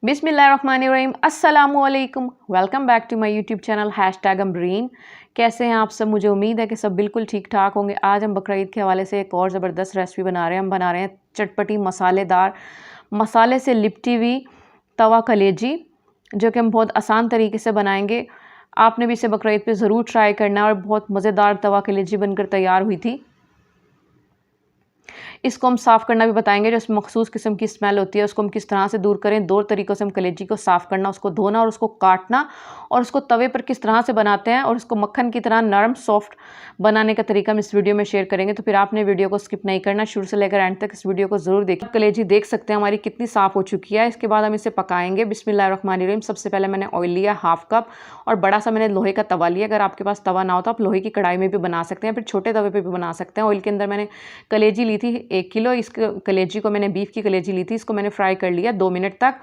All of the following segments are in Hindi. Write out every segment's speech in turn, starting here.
बिस्मिल्लाहिर्रहमानिर्रहीम अस्सलामुअलैकुम। Welcome back to my YouTube channel #Amreen. कैसे हैं आप सब? मुझे उम्मीद है कि सब बिल्कुल ठीक ठाक होंगे। आज हम बकरीद के हवाले से एक और ज़बरदस्त रेसिपी बना रहे हैं। हम बना रहे हैं चटपटी मसालेदार मसाले से लिपटी हुई तवा कलेजी, जो कि हम बहुत आसान तरीके से बनाएंगे। आपने भी इसे बकरीद पे ज़रूर ट्राई करना है। और बहुत मज़ेदार तवा कलेजी बनकर तैयार हुई थी। इसको हम साफ़ करना भी बताएंगे। जो इसमें मखसूस किस्म की स्मेल होती है उसको हम किस तरह से दूर करें। 2 तरीक़ों से हम कलेजी को साफ़ करना, उसको धोना और उसको काटना, और उसको तवे पर किस तरह से बनाते हैं और उसको मक्खन की तरह नरम सॉफ्ट बनाने का तरीका हम इस वीडियो में शेयर करेंगे। तो फिर आपने वीडियो को स्किप नहीं करना, शुरू से लेकर एंड तक इस वीडियो को ज़रूर देखें। कलेजी देख सकते हैं हमारी कितनी साफ़ हो चुकी है। इसके बाद हम इसे पकाएंगे। बिस्मिल्लाहिर्रहमानिर्रहीम। सबसे पहले मैंने ऑयल लिया हाफ़ कप, और बड़ा सा मैंने लोहे का तवा लिया। अगर आपके पास तवा ना हो तो आप लोहे की कढ़ाई में भी बना सकते हैं, फिर छोटे तवे पे भी बना सकते हैं। ऑयल के अंदर मैंने कलेजी ली थी 1 किलो। इस कलेजी को मैंने बीफ की कलेजी ली थी, इसको मैंने फ्राई कर लिया 2 मिनट तक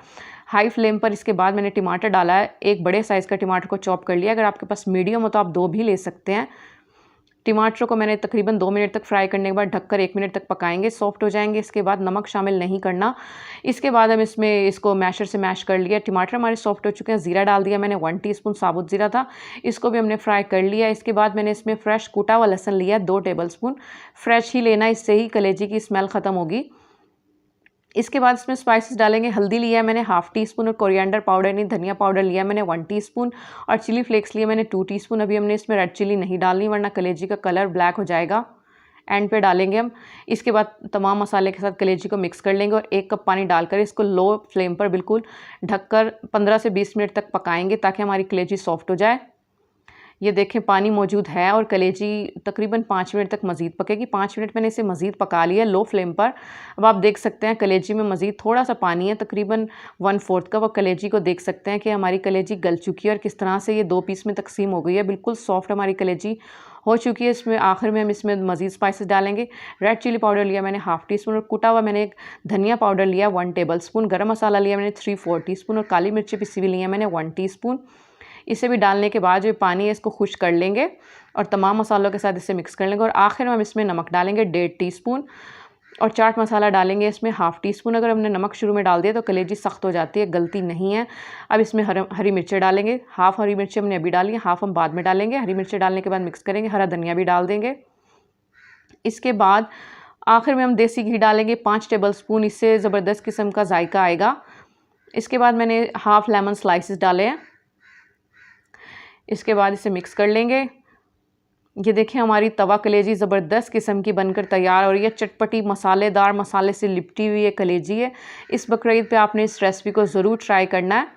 हाई फ्लेम पर। इसके बाद मैंने टमाटर डाला है, एक बड़े साइज़ का टमाटर को चॉप कर लिया। अगर आपके पास मीडियम हो तो आप 2 भी ले सकते हैं। टमाटर को मैंने तकरीबन 2 मिनट तक फ्राई करने के बाद ढककर 1 मिनट तक पकाएंगे, सॉफ्ट हो जाएंगे। इसके बाद नमक शामिल नहीं करना। इसके बाद हम इसको मैशर से मैश कर लिया। टमाटर हमारे सॉफ्ट हो चुके हैं। ज़ीरा डाल दिया मैंने, 1 टीस्पून साबुत ज़ीरा था, इसको भी हमने फ्राई कर लिया। इसके बाद मैंने इसमें फ्रेश कूटा हुआ लहसुन लिया 2 टेबलस्पून। फ्रेश ही लेना, इससे ही कलेजी की स्मेल ख़त्म होगी। इसके बाद इसमें स्पाइसेस डालेंगे। हल्दी लिया है मैंने ½ टीस्पून, और कोरिएंडर पाउडर नहीं धनिया पाउडर लिया मैंने 1 टीस्पून, और चिली फ्लेक्स लिया मैंने 2 टीस्पून। अभी हमने इसमें रेड चिली नहीं डालनी, वरना कलेजी का कलर ब्लैक हो जाएगा। एंड पे डालेंगे हम। इसके बाद तमाम मसाले के साथ कलेजी को मिक्स कर लेंगे, और 1 कप पानी डालकर इसको लो फ्लेम पर बिल्कुल ढककर 15 से 20 मिनट तक पकाएंगे, ताकि हमारी कलेजी सॉफ्ट हो जाए। ये देखें पानी मौजूद है, और कलेजी तकरीबन 5 मिनट तक मज़ीद पकेगी। 5 मिनट मैंने इसे मज़ीद पका लिया लो फ्लेम पर। अब आप देख सकते हैं कलेजी में मज़ीद थोड़ा सा पानी है, तकरीबन 1/4 कप। और कलेजी को देख सकते हैं कि हमारी कलेजी गल चुकी है, और किस तरह से ये 2 पीस में तकसीम हो गई है। बिल्कुल सॉफ्ट हमारी कलेजी हो चुकी है। इसमें आखिर में हम इसमें मज़ीद स्पाइसेस डालेंगे। रेड चिली पाउडर लिया मैंने ½ टीस्पून, और कुटा हुआ मैंने एक धनिया पाउडर लिया 1 टेबलस्पून। गरम मसाला लिया मैंने 3/4 टीस्पून, और काली मिर्ची पिसी हुई ली है मैंने 1 टीस्पून। इसे भी डालने के बाद जो पानी है इसको खुश कर लेंगे, और तमाम मसालों के साथ इसे मिक्स कर लेंगे। और आखिर में हम इसमें नमक डालेंगे 1.5 टीस्पून, और चाट मसाला डालेंगे इसमें ½ टीस्पून। अगर हमने नमक शुरू में डाल दिया तो कलेजी सख्त हो जाती है, गलती नहीं है। अब इसमें हरी मिर्चें डालेंगे। ½ हरी मिर्चें हमने अभी डाली है, ½ हम बाद में डालेंगे। हरी मिर्चें डालने के बाद मिक्स करेंगे। हरा धनिया भी डाल देंगे। इसके बाद आखिर में हम देसी घी डालेंगे 5 टेबलस्पून, इससे ज़बरदस्त किस्म का जायका आएगा। इसके बाद मैंने ½ लेमन स्लाइसेस डाले हैं। इसके बाद इसे मिक्स कर लेंगे। ये देखिए हमारी तवा कलेजी ज़बरदस्त किस्म की बनकर तैयार हो रही है। चटपटी मसालेदार मसाले से लिपटी हुई ये कलेजी है। इस बकरीद पे आपने इस रेसिपी को ज़रूर ट्राई करना है।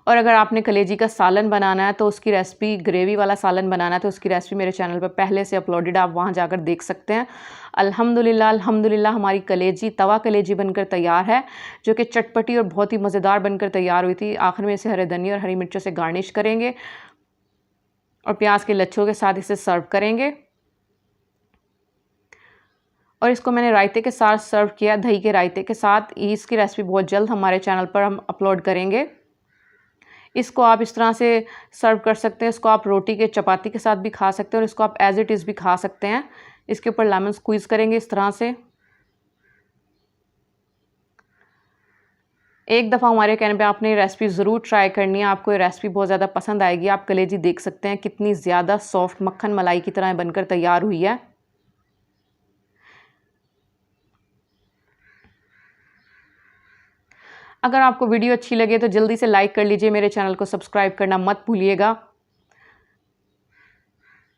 और अगर आपने कलेजी का सालन बनाना है तो उसकी रेसिपी, ग्रेवी वाला सालन बनाना है तो उसकी रेसिपी मेरे चैनल पर पहले से अपलोडेड, आप वहां जाकर देख सकते हैं। अल्हम्दुलिल्लाह हमारी कलेजी तवा कलेजी बनकर तैयार है, जो कि चटपटी और बहुत ही मज़ेदार बनकर तैयार हुई थी। आखिर में इसे हरे धनिया और हरी मिर्चों से गार्निश करेंगे, और प्याज के लच्छों के साथ इसे सर्व करेंगे। और इसको मैंने रायते के साथ सर्व किया, दही के रायते के साथ। इसकी रेसिपी बहुत जल्द हमारे चैनल पर हम अपलोड करेंगे। इसको आप इस तरह से सर्व कर सकते हैं। इसको आप रोटी के, चपाती के साथ भी खा सकते हैं, और इसको आप एज इट इज़ भी खा सकते हैं। इसके ऊपर लेमन स्क्वीज़ करेंगे इस तरह से। एक दफ़ा हमारे कहने पे आपने ये रेसिपी ज़रूर ट्राई करनी है। आपको ये रेसिपी बहुत ज़्यादा पसंद आएगी। आप कलेजी देख सकते हैं कितनी ज़्यादा सॉफ्ट मक्खन मलाई की तरह बनकर तैयार हुई है। अगर आपको वीडियो अच्छी लगे तो जल्दी से लाइक कर लीजिए। मेरे चैनल को सब्सक्राइब करना मत भूलिएगा।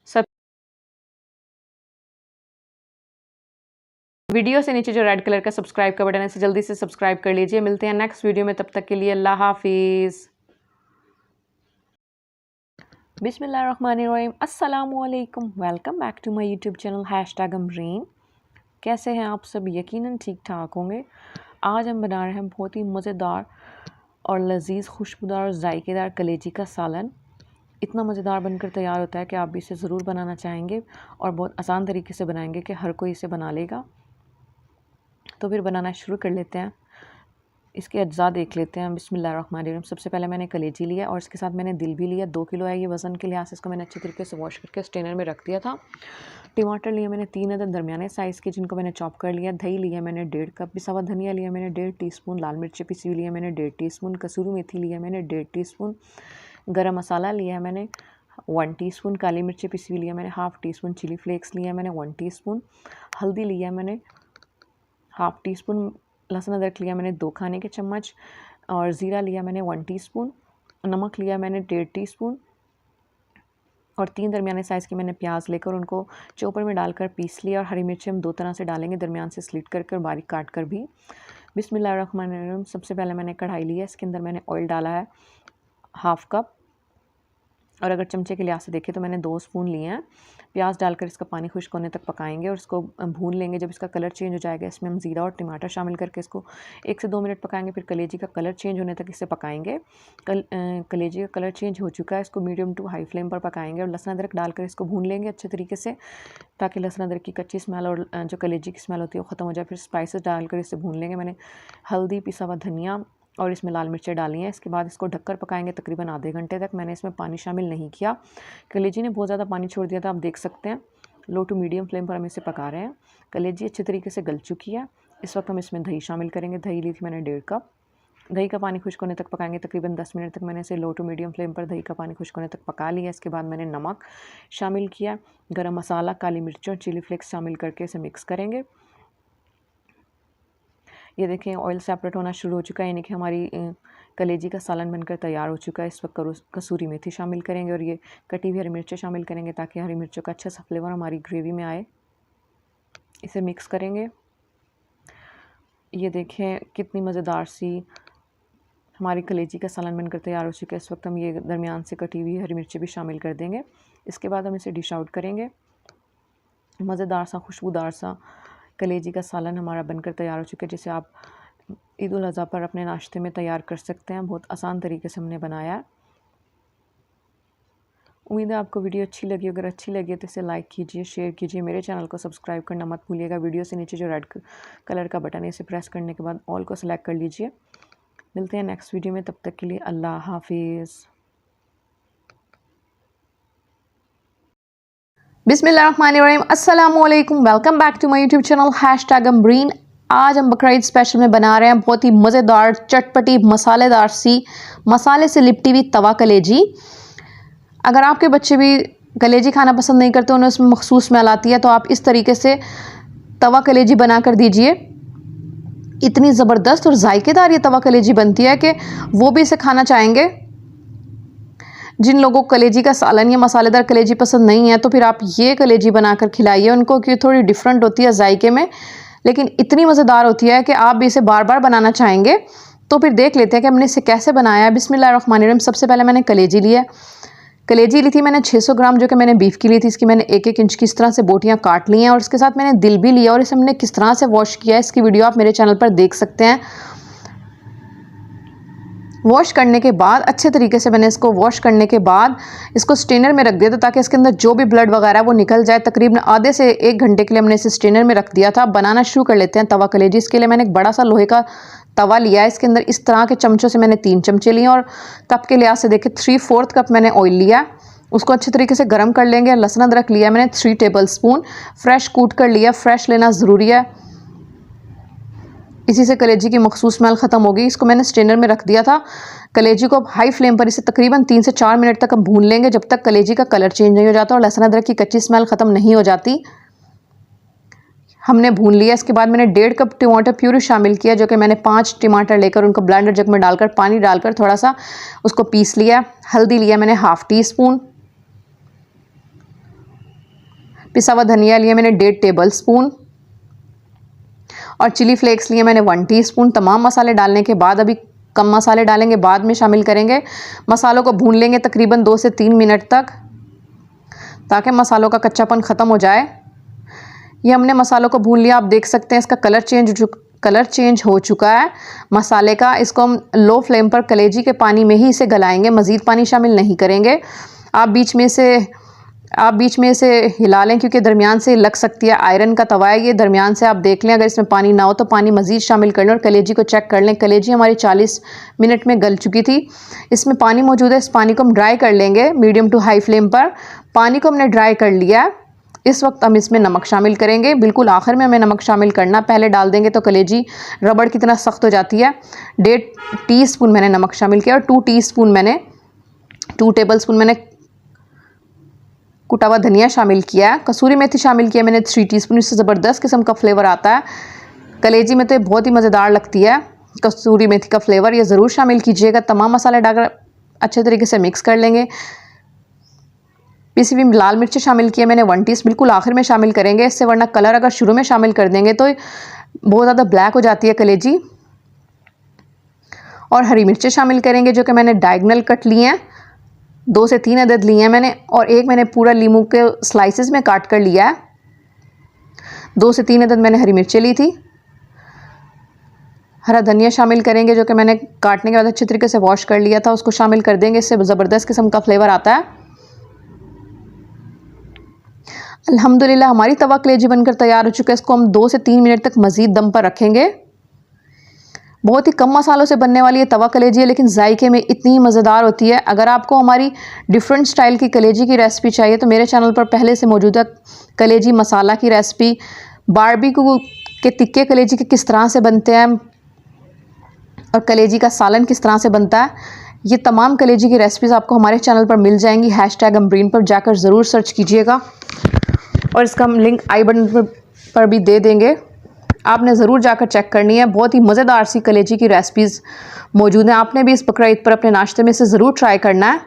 सब वीडियो से नीचे जो रेड कलर का सब्सक्राइब का बटन है, इसे जल्दी से सब्सक्राइब कर लीजिए। मिलते हैं नेक्स्ट वीडियो में, तब तक के लिए अल्लाह हाफिज़। बिस्मिल्लाहिर्रहमानिर्रहीम। अस्सलामुअलैकुम। Welcome back to my YouTube channel #Amreen. कैसे हैं आप सब? यकीनन ठीक ठाक होंगे। आज हम बना रहे हैं बहुत ही मज़ेदार और लजीज, खुशबूदार और जायकेदार कलेजी का सालन। इतना मज़ेदार बनकर तैयार होता है कि आप भी इसे ज़रूर बनाना चाहेंगे, और बहुत आसान तरीके से बनाएंगे कि हर कोई इसे बना लेगा। तो फिर बनाना शुरू कर लेते हैं। इसके अज्जा देख लेते हैं। बिस्मिल्लाहिर्रहमानिर्रहीम। सबसे पहले मैंने कलेजी लिया, और इसके साथ मैंने दिल भी लिया। 2 किलो है ये वज़न के लिहाज से। इसको मैंने अच्छे तरीके से वॉश करके स्ट्रेनर में रख दिया था। टमाटर लिए मैंने 3 अदद दरमियाने साइज़ के, जिनको मैंने चॉप कर लिया। दही लिया मैंने 1.5 कप, पिसा हुआ धनिया लिया मैंने 1.5 टीस्पून, लाल मिर्ची पिसी हुई लिया मैंने 1.5 टीस्पून, कसूरी मेथी लिया मैंने 1.5 टीस्पून, गरम मसाला लिया है मैंने 1 टीस्पून, काली मिर्ची पिसी हुई लिया मैंने हाफ़ टीस्पून, चिली फ्लेक्स लिया मैंने 1 टीस्पून, हल्दी लिया मैंने हाफ़ टीस्पून, लहसुन अदरक लिया मैंने 2 खाने के चम्मच, और ज़ीरा लिया मैंने 1 टीस्पून, नमक लिया मैंने 1.5 टीस्पून, और 3 दरमियाने साइज़ के मैंने प्याज लेकर उनको चॉपर में डालकर पीस लिया। और हरी मिर्ची हम 2 तरह से डालेंगे, दरमियान से स्लिट करके और बारीक काट कर भी। बिस्मिल्लाहिर्रहमानिर्रहीम। सबसे पहले मैंने कढ़ाई ली है, इसके अंदर मैंने ऑयल डाला है हाफ़ कप, और अगर चमचे के लिहाज से देखें तो मैंने 2 स्पून लिए हैं। प्याज डालकर इसका पानी खुश्क होने तक पकाएंगे और इसको भून लेंगे। जब इसका कलर चेंज हो जाएगा, इसमें हम ज़ीरा और टमाटर शामिल करके इसको 1 से 2 मिनट पकाएंगे। फिर कलेजी का कलर चेंज होने तक इसे पकाएंगे। कलेजी का कलर चेंज हो चुका है, इसको मीडियम टू हाई फ्लेम पर पकाएंगे और लहसुन अदरक डालकर इसको भून लेंगे अच्छे तरीके से, ताकि लहसुन अदरक की कच्ची स्मेल और जो कलेजी की स्मेल होती है वो ख़त्म हो जाए। फिर स्पाइसेस डालकर इसे भून लेंगे। मैंने हल्दी, पिसा हुआ धनिया और इसमें लाल मिर्चें डाली हैं। इसके बाद इसको ढककर पकाएंगे तकरीबन आधे घंटे तक। मैंने इसमें पानी शामिल नहीं किया, कलेजी ने बहुत ज़्यादा पानी छोड़ दिया था, आप देख सकते हैं। लो टू मीडियम फ्लेम पर हम इसे पका रहे हैं। कलेजी अच्छे तरीके से गल चुकी है। इस वक्त हम इसमें दही शामिल करेंगे। दही ली थी मैंने 1.5 कप। दही का पानी खुश्क होने तक पकाएंगे, तकरीबन 10 मिनट तक मैंने इसे लो टू मीडियम फ्लेम पर दही का पानी खुश्क होने तक पका लिया। इसके बाद मैंने नमक शामिल किया, गरम मसाला, काली मिर्च और चिली फ्लेक्स शामिल करके इसे मिक्स करेंगे। ये देखें ऑयल सेपरेट होना शुरू हो चुका है, यानी कि हमारी कलेजी का सालन बनकर तैयार हो चुका है। इस वक्त कसूरी मेथी शामिल करेंगे और ये कटी हुई हरी मिर्चें शामिल करेंगे, ताकि हरी मिर्चों का अच्छा सा फ्लेवर हमारी ग्रेवी में आए। इसे मिक्स करेंगे। ये देखें कितनी मज़ेदार सी हमारी कलेजी का सालन बनकर तैयार हो चुका है। इस वक्त हम ये दरमियान से कटी हुई हरी मिर्चें भी शामिल कर देंगे। इसके बाद हम इसे डिश आउट करेंगे। मज़ेदार सा, खुशबूदार सा कलेजी का सालन हमारा बनकर तैयार हो चुका है, जिसे आप ईद उल अज़हा पर अपने नाश्ते में तैयार कर सकते हैं। बहुत आसान तरीके से हमने बनाया है। उम्मीद है आपको वीडियो अच्छी लगी। अगर अच्छी लगी तो इसे लाइक कीजिए, शेयर कीजिए, मेरे चैनल को सब्सक्राइब करना मत भूलिएगा। वीडियो से नीचे जो रेड कलर का बटन है, इसे प्रेस करने के बाद ऑल को सिलेक्ट कर लीजिए। मिलते हैं नेक्स्ट वीडियो में, तब तक के लिए अल्लाह हाफिज़। बिस्मिल्लाहिर्रहमानिर्रहीम। अस्सलामुअलैकुम, welcome back to my YouTube channel #Ambreen. आज हम बकरीद स्पेशल में बना रहे हैं बहुत ही मज़ेदार, चटपटी, मसालेदार सी, मसाले से लिपटी हुई तवा कलेजी। अगर आपके बच्चे भी कलेजी खाना पसंद नहीं करते, उन्हें उसमें मखसूस स्मेल आती है, तो आप इस तरीके से तवा कलेजी बना कर दीजिए। इतनी ज़बरदस्त और जायकेदार ये तवा कलेजी बनती है कि वो भी इसे खाना चाहेंगे। जिन लोगों को कलेजी का सालन या मसालेदार कलेजी पसंद नहीं है, तो फिर आप ये कलेजी बनाकर खिलाइए उनको, कि थोड़ी डिफरेंट होती है जायके में, लेकिन इतनी मज़ेदार होती है कि आप भी इसे बार बार बनाना चाहेंगे। तो फिर देख लेते हैं कि हमने इसे कैसे बनाया है। बिस्मिल्लाहिर्रहमानिर्रहीम। सबसे पहले मैंने कलेजी ली है। कलेजी ली थी मैंने 600 ग्राम, जो कि मैंने बीफ की ली थी। इसकी मैंने 1-1 इंच की इस तरह से बोटियाँ काट ली हैं, और इसके साथ मैंने दिल भी लिया, और इसे हमने किस तरह से वॉश किया है इसकी वीडियो आप मेरे चैनल पर देख सकते हैं। वॉश करने के बाद अच्छे तरीके से मैंने इसको वॉश करने के बाद इसको स्ट्रेनर में रख दिया था, ताकि इसके अंदर जो भी ब्लड वगैरह है वो निकल जाए। तकरीबन आधे से 1 घंटे के लिए हमने इसे स्ट्रेनर में रख दिया था। बनाना शुरू कर लेते हैं तवा कलेजी। इसके लिए मैंने एक बड़ा सा लोहे का तवा लिया है। इसके अंदर इस तरह के चमचों से मैंने 3 चमचे लिए, और कप के लिहाज से देखें 3/4 कप मैंने ऑयल लिया। उसको अच्छे तरीके से गर्म कर लेंगे। लहसुन अदरक लिया मैंने 3 टेबल स्पून, फ्रेश कूट कर लिया। फ्रेश लेना ज़रूरी है, इसी से कलेजी की मखसूस स्मेल ख़त्म होगी। इसको मैंने स्ट्रेनर में रख दिया था। कलेजी को हाई फ्लेम पर इसे तकरीबन 3 से 4 मिनट तक हम भून लेंगे, जब तक कलेजी का कलर चेंज नहीं हो जाता और लहसुन अदरक की कच्ची स्मेल ख़त्म नहीं हो जाती। हमने भून लिया। इसके बाद मैंने 1.5 कप टमाटर प्यूरी शामिल किया, जो कि मैंने 5 टमाटर लेकर उनको ब्लेंडर जग में डालकर पानी डालकर थोड़ा सा उसको पीस लिया। हल्दी लिया मैंने हाफ़ टी स्पून, पिसा हुआ धनिया लिया मैंने 1.5 टेबल स्पून, और चिली फ्लेक्स लिए मैंने 1 टीस्पून। तमाम मसाले डालने के बाद, अभी कम मसाले डालेंगे, बाद में शामिल करेंगे। मसालों को भून लेंगे तकरीबन 2 से 3 मिनट तक, ताकि मसालों का कच्चापन ख़त्म हो जाए। ये हमने मसालों को भून लिया। आप देख सकते हैं इसका कलर चेंज हो चुका है मसाले का। इसको हम लो फ्लेम पर कलेजी के पानी में ही इसे गलाएंगे, मज़ीद पानी शामिल नहीं करेंगे। आप बीच में इसे हिला लें, क्योंकि दरमियान से लग सकती है। आयरन का तवा है ये, दरमियान से आप देख लें, अगर इसमें पानी ना हो तो पानी मज़ीद शामिल कर लें, और कलेजी को चेक कर लें। कलेजी हमारी 40 मिनट में गल चुकी थी। इसमें पानी मौजूद है, इस पानी को हम ड्राई कर लेंगे मीडियम टू हाई फ्लेम पर। पानी को हमने ड्राई कर लिया। इस वक्त हम इसमें नमक शामिल करेंगे। बिल्कुल आखिर में हमें नमक शामिल करना, पहले डाल देंगे तो कलेजी रबड़ की तरह सख्त हो जाती है। 1.5 टीस्पून मैंने नमक शामिल किया और 2 टेबलस्पून मैंने कुटा हुआ धनिया शामिल किया है। कसूरी मेथी शामिल किया मैंने 3 टीस्पून। इससे ज़बरदस्त किस्म का फ्लेवर आता है कलेजी में, तो ये बहुत ही मज़ेदार लगती है कसूरी मेथी का फ्लेवर। ये ज़रूर शामिल कीजिएगा। तमाम मसाले डालकर अच्छे तरीके से मिक्स कर लेंगे। पिसी हुई लाल मिर्च शामिल किया मैंने 1 टीस्पून, बिल्कुल आखिर में शामिल करेंगे इससे, वरना कलर अगर शुरू में शामिल कर देंगे तो बहुत ज़्यादा ब्लैक हो जाती है कलेजी। और हरी मिर्चें शामिल करेंगे जो कि मैंने डायगोनल कट लिए हैं, 2 से 3 अदद लिए हैं मैंने, और एक मैंने पूरा लीमू के स्लाइसेस में काट कर लिया है। 2 से 3 अदद मैंने हरी मिर्चें ली थी। हरा धनिया शामिल करेंगे जो कि मैंने काटने के बाद अच्छे तरीके से वॉश कर लिया था, उसको शामिल कर देंगे। इससे ज़बरदस्त किस्म का फ्लेवर आता है। अल्हम्दुलिल्लाह हमारी तवा कलेजी बनकर तैयार हो चुका है। इसको हम 2 से 3 मिनट तक मज़ीद दम पर रखेंगे। बहुत ही कम मसालों से बनने वाली ये तवा कलेजी है, लेकिन जायके में इतनी ही मज़ेदार होती है। अगर आपको हमारी डिफरेंट स्टाइल की कलेजी की रेसिपी चाहिए तो मेरे चैनल पर पहले से मौजूद है कलेजी मसाला की रेसिपी, बारबेक्यू के तिक्के कलेजी के किस तरह से बनते हैं और कलेजी का सालन किस तरह से बनता है, ये तमाम कलेजी की रेसिपीज़ आपको हमारे चैनल पर मिल जाएंगी। #अमरीन पर जाकर ज़रूर सर्च कीजिएगा और इसका हम लिंक आई बटन पर भी दे देंगे, आपने ज़रूर जाकर चेक करनी है। बहुत ही मज़ेदार सी कलेजी की रेसिपीज़ मौजूद हैं। आपने भी इस बकरा ईद पर अपने नाश्ते में से ज़रूर ट्राई करना है।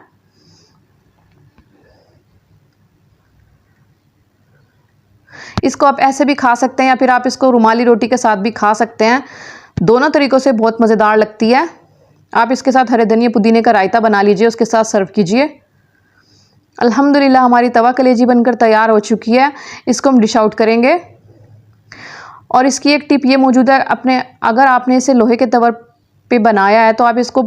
इसको आप ऐसे भी खा सकते हैं या फिर आप इसको रुमाली रोटी के साथ भी खा सकते हैं। दोनों तरीक़ों से बहुत मज़ेदार लगती है। आप इसके साथ हरे धनिया पुदीने का रायता बना लीजिए, उसके साथ सर्व कीजिए। अल्हम्दुलिल्लाह हमारी तवा कलेजी बनकर तैयार हो चुकी है। इसको हम डिश आउट करेंगे। और इसकी एक टिप ये मौजूद है, अगर आपने इसे लोहे के तवे पे बनाया है तो आप इसको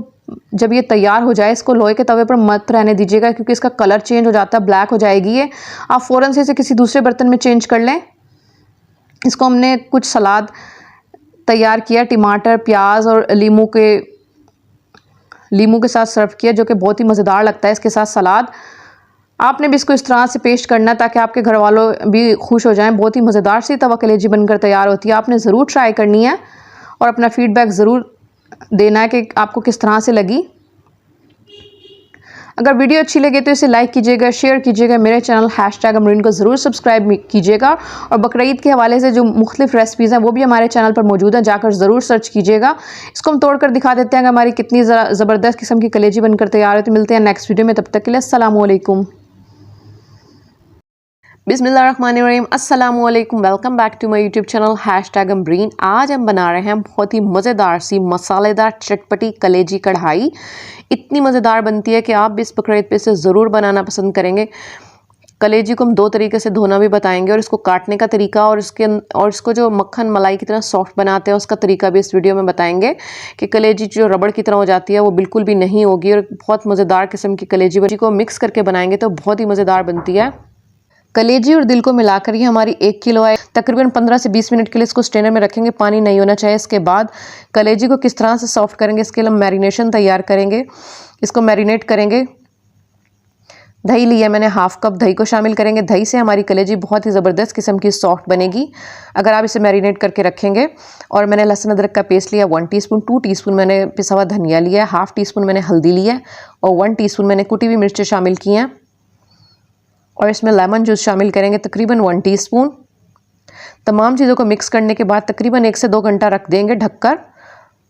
जब ये तैयार हो जाए इसको लोहे के तवे पर मत रहने दीजिएगा, क्योंकि इसका कलर चेंज हो जाता है, ब्लैक हो जाएगी ये। आप फ़ौरन से इसे किसी दूसरे बर्तन में चेंज कर लें। इसको हमने कुछ सलाद तैयार किया, टमाटर, प्याज और लीमू के साथ सर्व किया, जो कि बहुत ही मज़ेदार लगता है इसके साथ सलाद। आपने भी इसको इस तरह से पेस्ट करना है ताकि आपके घर वालों भी खुश हो जाएं। बहुत ही मज़ेदार सी तवा कलेजी बनकर तैयार होती है। आपने ज़रूर ट्राई करनी है और अपना फीडबैक ज़रूर देना है कि आपको किस तरह से लगी। अगर वीडियो अच्छी लगे तो इसे लाइक कीजिएगा, शेयर कीजिएगा। मेरे चैनल #अमरीन को ज़रूर सब्सक्राइब कीजिएगा। और बकरा ईद के हवाले से जो मुख्तलिफ रेसिपीज़ हैं वो भी हमारे चैनल पर मौजूद हैं, जाकर ज़रूर सर्च कीजिएगा। इसको हम तोड़कर दिखा देते हैं कि हमारी कितनी ज़बरदस्त किस्म की कलेजी बनकर तैयार है। तो मिलते हैं नेक्स्ट वीडियो में, तब तक के लिए अस्सलामु अलैकुम। बिस्मिल्लाहिर्रहमानिर्रहीम, अस्सलामु अलैकुम। Welcome back to my YouTube channel #Amreen. आज हम बना रहे हैं बहुत ही मज़ेदार सी मसालेदार चटपटी कलेजी कढ़ाई। इतनी मज़ेदार बनती है कि आप भी इस बकरा ईद पे इसे ज़रूर बनाना पसंद करेंगे। कलेजी को हम 2 तरीके से धोना भी बताएंगे और इसको काटने का तरीका और इसको जो मक्खन मलाई की तरह सॉफ्ट बनाते हैं उसका तरीका भी इस वीडियो में बताएंगे कि कलेजी जो रबड़ की तरह हो जाती है वो बिल्कुल भी नहीं होगी। और बहुत मज़ेदार किस्म की कलेजी को मिक्स करके बनाएंगे तो बहुत ही मज़ेदार बनती है। कलेजी और दिल को मिलाकर ये हमारी 1 किलो है। तकरीबन 15 से 20 मिनट के लिए इसको स्ट्रेनर में रखेंगे, पानी नहीं होना चाहिए। इसके बाद कलेजी को किस तरह से सॉफ्ट करेंगे इसके लिए हम मैरिनेशन तैयार करेंगे। इसको मैरिनेट करेंगे। दही लिया मैंने, 1/2 कप दही को शामिल करेंगे। दही से हमारी कलेजी बहुत ही ज़बरदस्त किस्म की सॉफ्ट बनेगी अगर आप इसे मैरिनेट करके रखेंगे। और मैंने लहसुन अदरक का पेस्ट लिया 1 टीस्पून, 2 टीस्पून मैंने पिसा हुआ धनिया लिया, 1/2 टीस्पून मैंने हल्दी लिया और 1 टीस्पून मैंने कुटी हुई मिर्चें शामिल की हैं। और इसमें लेमन जूस शामिल करेंगे तकरीबन 1 टीस्पून। तमाम चीज़ों को मिक्स करने के बाद तकरीबन 1 से 2 घंटा रख देंगे ढककर,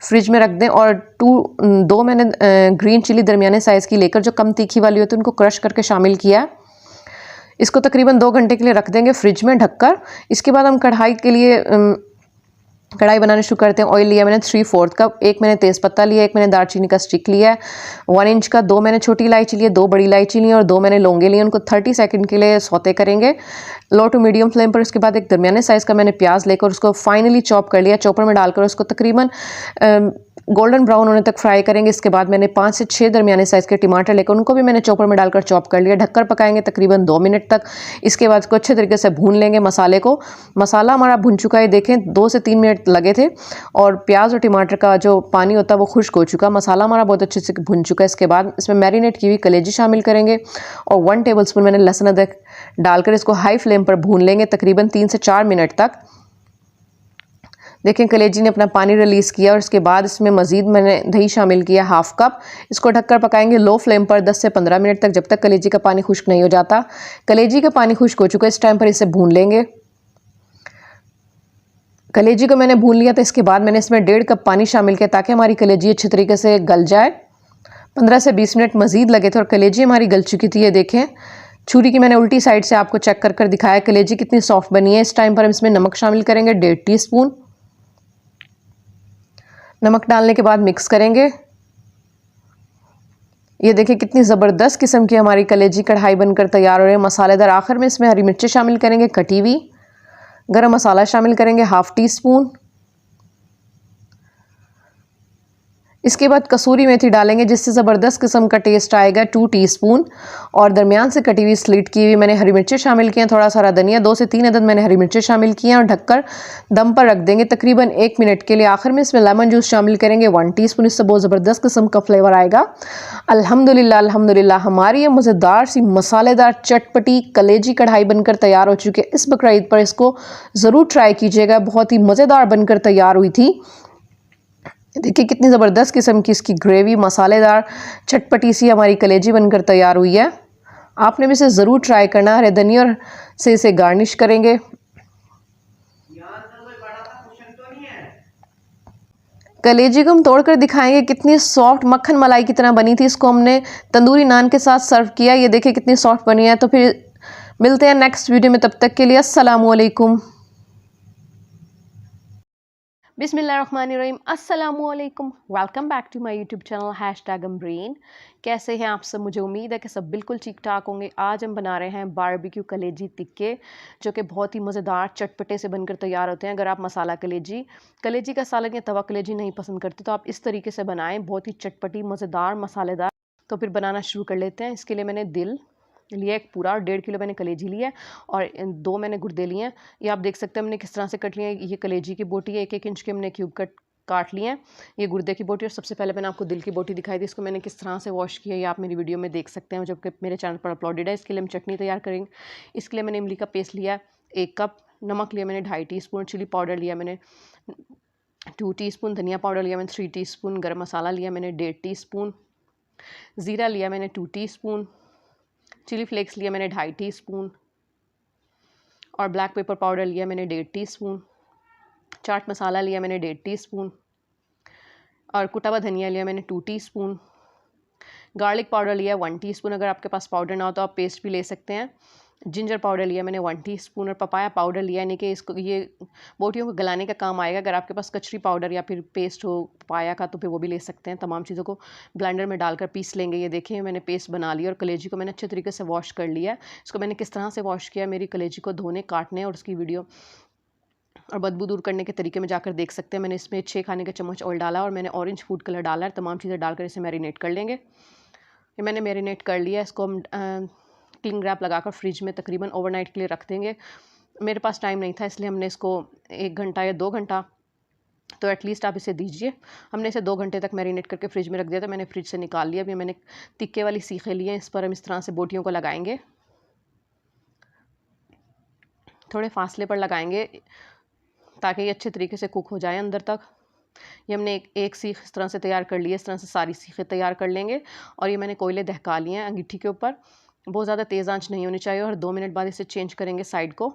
फ्रिज में रख दें। और 2 मैंने ग्रीन चिली दरमियाने साइज़ की लेकर जो कम तीखी वाली होती है उनको क्रश करके शामिल किया। इसको तकरीबन 2 घंटे के लिए रख देंगे फ्रिज में ढककर। इसके बाद हम कढ़ाई बनाने शुरू करते हैं। ऑयल लिया मैंने 3/4 कप, 1 मैंने तेज़पत्ता लिया, 1 मैंने दालचीनी का स्टिक लिया है 1 इंच का, 2 मैंने छोटी इलायची लिए, 2 बड़ी इलायची ली और 2 मैंने लौंगे लिए। उनको 30 सेकंड के लिए सौते करेंगे लो टू मीडियम फ्लेम पर। उसके बाद एक दरमियाने साइज़ का मैंने प्याज लेकर उसको फाइनली चॉप कर लिया, चॉपर में डालकर उसको तकरीबन गोल्डन ब्राउन होने तक फ्राई करेंगे। इसके बाद मैंने 5 से 6 दरमियाने साइज़ के टमाटर लेकर उनको भी मैंने चॉपर में डालकर चॉप कर लिया। ढककर पकाएंगे तकरीबन 2 मिनट तक। इसके बाद इसको अच्छे तरीके से भून लेंगे मसाले को। मसाला हमारा भुन चुका है, देखें 2 से 3 मिनट लगे थे और प्याज और टमाटर का जो पानी होता है वो खुश्क हो चुका। मसाला हमारा बहुत अच्छे से भुन चुका है। इसके बाद इसमें मैरिनेट की हुई कलेजी शामिल करेंगे और 1 टेबलस्पून मैंने लहसुन अदरक डालकर इसको हाई फ्लेम पर भून लेंगे तकरीबन 3 से 4 मिनट तक। देखें कलेजी ने अपना पानी रिलीज़ किया और इसके बाद इसमें मज़ीद मैंने दही शामिल किया 1/2 कप। इसको ढककर पकाएंगे लो फ्लेम पर 10 से 15 मिनट तक, जब तक कलेजी का पानी खुश्क नहीं हो जाता। कलेजी का पानी खुश्क हो चुका है, इस टाइम पर इसे भून लेंगे। कलेजी को मैंने भून लिया था। इसके बाद मैंने इसमें 1.5 कप पानी शामिल किया ताकि हमारी कलेजी अच्छे तरीके से गल जाए। 15 से 20 मिनट मज़ीद लगे थे और कलेजी हमारी गल चुकी थी। ये देखें छुरी की मैंने उल्टी साइड से आपको चेक कर दिखाया कलेजी कितनी सॉफ्ट बनी है। इस टाइम पर हम इसमें नमक शामिल करेंगे 1.5 टीस्पून। नमक डालने के बाद मिक्स करेंगे। ये देखिए कितनी ज़बरदस्त किस्म की हमारी कलेजी कढ़ाई बनकर तैयार हो रही है, मसालेदार। आखिर में इसमें हरी मिर्चें शामिल करेंगे कटी हुई। गरम मसाला शामिल करेंगे 1/2 टीस्पून। इसके बाद कसूरी मेथी डालेंगे जिससे ज़बरदस्त किस्म का टेस्ट आएगा 2 टीस्पून। और दरमियान से कटी हुई स्लिट की हुई मैंने हरी मिर्चें शामिल की हैं, थोड़ा सा धनिया 2 से 3 अदद मैंने हरी मिर्चें शामिल की हैं और ढककर दम पर रख देंगे तकरीबन 1 मिनट के लिए। आखिर में इसमें लेमन जूस शामिल करेंगे 1 टीस्पून। इससे बहुत ज़बरदस्त किस्म का फ्लेवर आएगा। अल्हम्दुलिल्लाह अल्हम्दुलिल्लाह हमारी ये मज़ेदार सी मसालेदार चटपटी कलेजी कढ़ाई बनकर तैयार हो चुकी है। इस बकरा ईद पर इसको ज़रूर ट्राई कीजिएगा, बहुत ही मज़ेदार बनकर तैयार हुई थी। देखिए कितनी ज़बरदस्त किस्म की इसकी ग्रेवी मसालेदार चटपटी सी हमारी कलेजी बनकर तैयार हुई है। आपने भी इसे ज़रूर ट्राई करना। हरे धनिया से इसे गार्निश करेंगे। कलेजी को हम तोड़कर दिखाएंगे कितनी सॉफ्ट मक्खन मलाई की तरह बनी थी। इसको हमने तंदूरी नान के साथ सर्व किया। ये देखिए कितनी सॉफ्ट बनी है। तो फिर मिलते हैं नेक्स्ट वीडियो में, तब तक के लिए अस्सलामु अलैकुम। बिस्मिल्लाहिर्रहमानिर्रहीम, अस्सलामुअलैकुम। Welcome back to my YouTube channel #Amreen. कैसे हैं आप सब? मुझे उम्मीद है कि सब बिल्कुल ठीक ठाक होंगे। आज हम बना रहे हैं बारबेक्यू कलेजी टिक्के, जो कि बहुत ही मज़ेदार चटपटे से बनकर तैयार होते हैं। अगर आप मसाला कलेजी का सालन या तवा कलेजी नहीं पसंद करते तो आप इस तरीके से बनाएं, बहुत ही चटपटी मज़ेदार मसालेदार। तो फिर बनाना शुरू कर लेते हैं। इसके लिए मैंने दिल लिया एक पूरा, और 1.5 किलो मैंने कलेजी लिया है और 2 मैंने गुर्दे लिए हैं। ये आप देख सकते हैं हमने किस तरह से कट लिया है। ये कलेजी की बोटी है, 1-1 इंच के हमने क्यूब काट लिए हैं। ये गुर्दे की बोटी। और सबसे पहले मैंने आपको दिल की बोटी दिखाई थी, इसको मैंने किस तरह से वॉश किया है ये आप मेरी वीडियो में देख सकते हैं, जबकि मेरे चैनल पर अपलोडेड है। इसके लिए हम चटनी तैयार करेंगे। इसके लिए मैंने इमली का पेस्ट लिया 1 कप, नमक लिया मैंने 2.5 टीस्पून, चिली पाउडर लिया मैंने 2 टीस्पून, धनिया पाउडर लिया मैंने 3 टीस्पून, गर्म मसाला लिया मैंने 1.5 टीस्पून, ज़ीरा लिया मैंने 2 टीस्पून, चिली फ्लेक्स लिया मैंने 2.5 टीस्पून और ब्लैक पेपर पाउडर लिया मैंने 1.5 टीस्पून, चाट मसाला लिया मैंने 1.5 टीस्पून और कुटा हुआ धनिया लिया मैंने 2 टीस्पून, गार्लिक पाउडर लिया 1 टीस्पून। अगर आपके पास पाउडर ना हो तो आप पेस्ट भी ले सकते हैं। जिंजर पाउडर लिया मैंने 1 टीस्पून और पपाया पाउडर लिया, यानी कि इसको ये बोटियों को गलाने का काम आएगा। अगर आपके पास कचरी पाउडर या फिर पेस्ट हो पपाया का तो फिर वो भी ले सकते हैं। तमाम चीज़ों को ब्लेंडर में डालकर पीस लेंगे। ये देखिए मैंने पेस्ट बना लिया और कलेजी को मैंने अच्छे तरीके से वॉश कर लिया। इसको मैंने किस तरह से वॉश किया, मेरी कलेजी को धोने काटने और उसकी वीडियो और बदबू दूर करने के तरीके में जाकर देख सकते हैं। मैंने इसमें 6 खाने का चम्मच ऑयल डाला और मैंने ऑरेंज फूड कलर डाला है। तमाम चीज़ें डालकर इसे मैरिनेट कर लेंगे। ये मैंने मैरिनेट कर लिया। इसको हम क्लिंग रैप लगाकर फ्रिज में तकरीबन ओवरनाइट के लिए रख देंगे। मेरे पास टाइम नहीं था इसलिए हमने इसको 1 घंटा या 2 घंटा, तो एटलीस्ट आप इसे दीजिए। हमने इसे 2 घंटे तक मैरिनेट करके फ्रिज में रख दिया था। मैंने फ्रिज से निकाल लिया। अभी मैंने तिक्के वाली सीखें ली हैं, इस पर हम इस तरह से बोटियों को लगाएंगे। थोड़े फासले पर लगाएंगे ताकि ये अच्छे तरीके से कुक हो जाए अंदर तक। ये हमने एक सीख इस तरह से तैयार कर ली है। इस तरह से सारी सीखें तैयार कर लेंगे। और ये मैंने कोयले दहका लिए हैं अंगीठी के ऊपर। बहुत ज़्यादा तेज़ आंच नहीं होनी चाहिए और 2 मिनट बाद इसे चेंज करेंगे साइड को।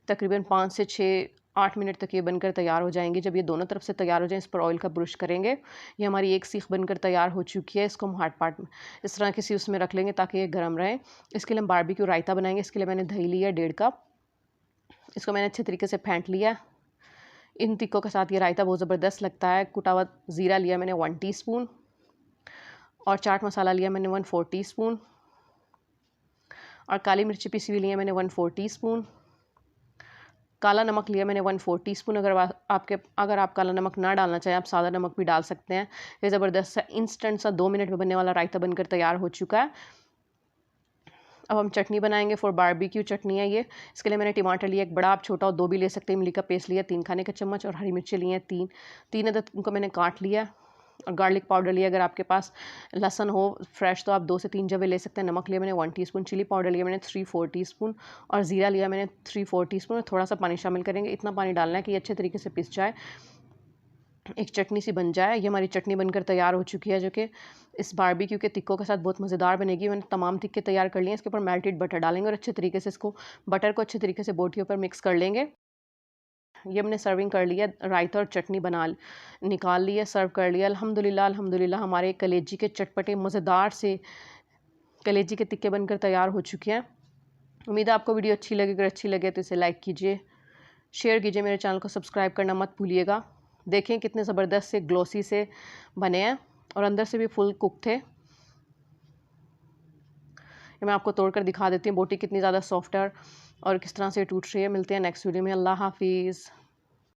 तकरीबन 5 से 6-8 मिनट तक ये बनकर तैयार हो जाएंगी। जब ये दोनों तरफ से तैयार हो जाए इस पर ऑयल का ब्रश करेंगे। ये हमारी एक सीख बनकर तैयार हो चुकी है। इसको हम हार्ड पार्ट में इस तरह किसी उसमें रख लेंगे ताकि ये गर्म रहे। इसके लिए हम बारबेक्यू रायता बनाएंगे। इसके लिए मैंने दही लिया 1.5 कप। इसको मैंने अच्छे तरीके से फेंट लिया। इन टिक्कों के साथ ये रायता बहुत ज़बरदस्त लगता है। कुटा हुआ ज़ीरा लिया मैंने 1 टीस्पून और चाट मसाला लिया मैंने 1/4 टीस्पून और काली मिर्ची पिसी हुई लिया मैंने 1/4 टीस्पून। काला नमक लिया मैंने 1/4 टीस्पून। अगर आप काला नमक ना डालना चाहें, आप सादा नमक भी डाल सकते हैं। ये ज़बरदस्त सा इंस्टेंट सा 2 मिनट में बनने वाला रायता बनकर तैयार हो चुका है। अब हम चटनी बनाएंगे। फॉर बारबेक्यू चटनी है ये। इसके लिए मैंने टमाटर लिया एक बड़ा, आप छोटा और 2 भी ले सकते हैं। इमली का पेस्ट लिया 3 खाने का चम्मच, और हरी मिर्ची लिए 3 अदद, उनको मैंने काट लिया। और गार्लिक पाउडर लिया, अगर आपके पास लहसुन हो फ्रेश तो आप 2 से 3 जवे ले सकते हैं। नमक लिया मैंने 1 टीस्पून, चिली पाउडर लिया मैंने 3/4 टीस्पून, और ज़ीरा लिया मैंने 3/4 टीस्पून। थोड़ा सा पानी शामिल करेंगे, इतना पानी डालना है कि ये अच्छे तरीके से पिस जाए, एक चटनी सी बन जाए। ये हमारी चटनी बनकर तैयार हो चुकी है, जो कि इस बारबेक्यू के तिक्कों के साथ बहुत मज़ेदार बनेगी। मैंने तमाम तिक्के तैयार कर लिए हैं। इसके ऊपर मेल्टेड बटर डालेंगे और अच्छे तरीके से इसको बटर को अच्छे तरीके से बोटियों पर मिक्स कर लेंगे। ये हमने सर्विंग कर लिया, रायता और चटनी निकाल लिया, सर्व कर लिया। अल्हम्दुलिल्लाह अल्हम्दुलिल्लाह हमारे कलेजी के चटपटे मज़ेदार से कलेजी के तिक्के बनकर तैयार हो चुके हैं। उम्मीद है आपको वीडियो अच्छी लगे। अगर अच्छी लगे तो इसे लाइक कीजिए, शेयर कीजिए, मेरे चैनल को सब्सक्राइब करना मत भूलिएगा। देखें कितने ज़बरदस्त से ग्लोसी से बने हैं और अंदर से भी फुल कुक थे। ये मैं आपको तोड़कर दिखा देती हूँ बोटी कितनी ज़्यादा सॉफ्ट है और किस तरह से टूट रही है। मिलते हैं नेक्स्ट वीडियो में। अल्लाह हाफिज़।